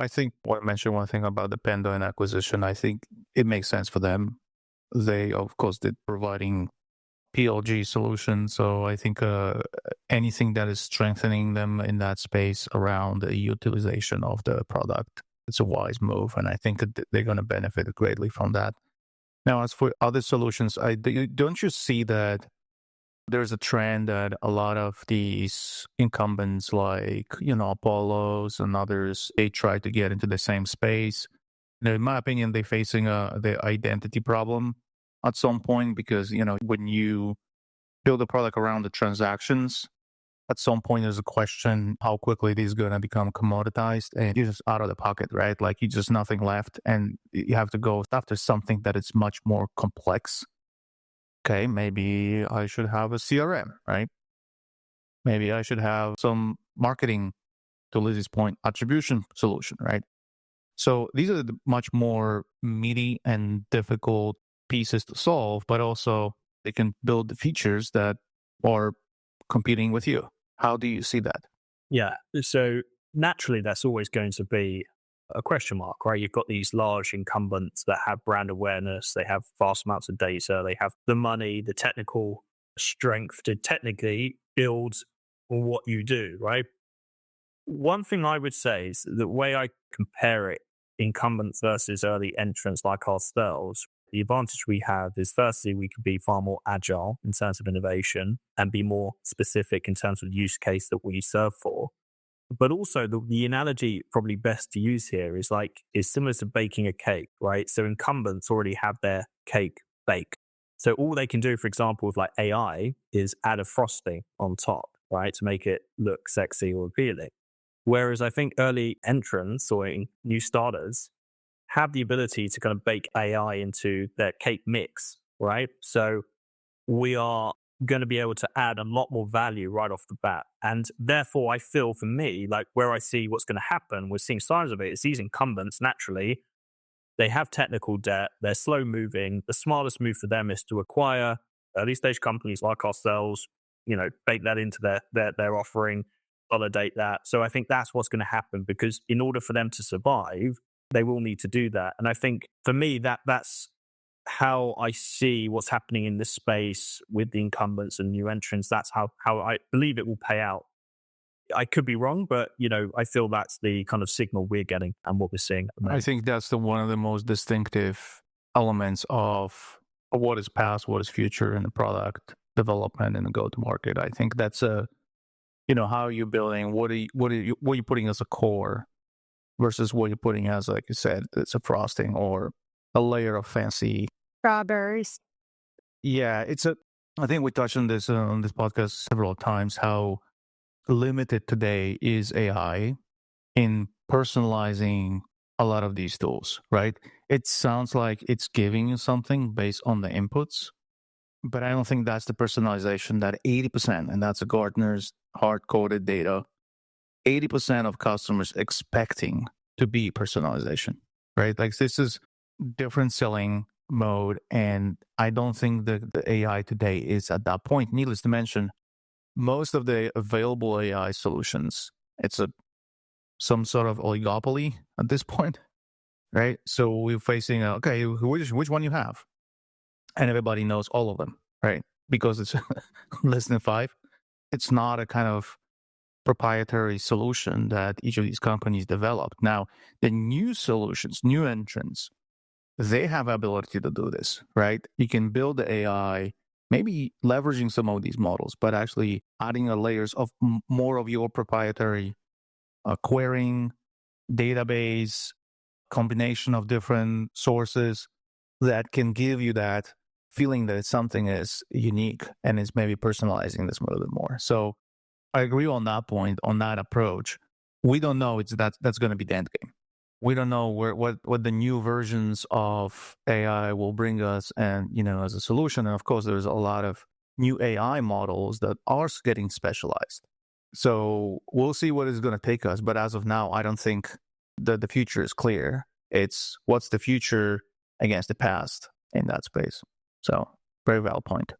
I think I mentioned one thing about the Penduin acquisition. I think it makes sense for them. They, of course, did providing PLG solutions. So I think anything that is strengthening them in that space around the utilization of the product, it's a wise move. And I think that they're going to benefit greatly from that. Now, as for other solutions, don't you see that there's a trend that a lot of these incumbents like, Apollos and others, they try to get into the same space. Now, in my opinion, they're facing the identity problem at some point because, when you build a product around the transactions, at some point there's a question how quickly this is going to become commoditized and you're just out of the pocket, right? Like you just nothing left and you have to go after something that is much more complex. Okay, maybe I should have a CRM, right? Maybe I should have some marketing, to Lizzie's point, attribution solution, right? So these are the much more meaty and difficult pieces to solve, but also they can build the features that are competing with you. How do you see that? Yeah. So naturally, that's always going to be a question mark, right? You've got these large incumbents that have brand awareness, they have vast amounts of data, they have the money, the technical strength to technically build what you do, right? One thing I would say is the way I compare it, incumbents versus early entrants like ourselves, the advantage we have is firstly, we can be far more agile in terms of innovation and be more specific in terms of use case that we serve for. But also the analogy probably best to use here is similar to baking a cake, right? So incumbents already have their cake baked. So all they can do, for example, with like AI is add a frosting on top, right? To make it look sexy or appealing. Whereas I think early entrants or new starters have the ability to kind of bake AI into their cake mix, right? So we are going to be able to add a lot more value right off the bat. And therefore, I feel for me, like where I see what's going to happen, we're seeing signs of it, is these incumbents naturally, they have technical debt, they're slow moving. The smartest move for them is to acquire early stage companies like ourselves, bake that into their offering, validate that. So I think that's what's going to happen because in order for them to survive, they will need to do that. And I think for me, that's how I see what's happening in this space with the incumbents and new entrants. That's how I believe it will pay out. I could be wrong, but I feel that's the kind of signal we're getting and what we're seeing at the moment. I think that's one of the most distinctive elements of what is past, what is future in the product development and the go-to-market. I think that's how are you building? What are you putting as a core versus what you're putting as, like you said, it's a frosting or a layer of fancy strawberries. Yeah, I think we touched on this podcast several times, how limited today is AI in personalizing a lot of these tools, right? It sounds like it's giving you something based on the inputs, but I don't think that's the personalization that 80%, and that's a Gartner's hard-coded data, 80% of customers expecting to be personalization, right? Like this is different selling mode, and I don't think the AI today is at that point. Needless to mention, most of the available AI solutions, it's some sort of oligopoly at this point, right? So we're facing, okay, which one you have? And everybody knows all of them, right? Because it's less than 5. It's not a kind of proprietary solution that each of these companies developed. Now, the new solutions, new entrants, they have ability to do this, right? You can build the AI, maybe leveraging some of these models, but actually adding layers of more of your proprietary querying, database, combination of different sources that can give you that feeling that something is unique and is maybe personalizing this a little bit more. So I agree on that point, on that approach. We don't know that's going to be the end game. We don't know what the new versions of AI will bring us, and as a solution. And of course, there's a lot of new AI models that are getting specialized. So we'll see what it's going to take us. But as of now, I don't think the future is clear. It's what's the future against the past in that space. So very valid point.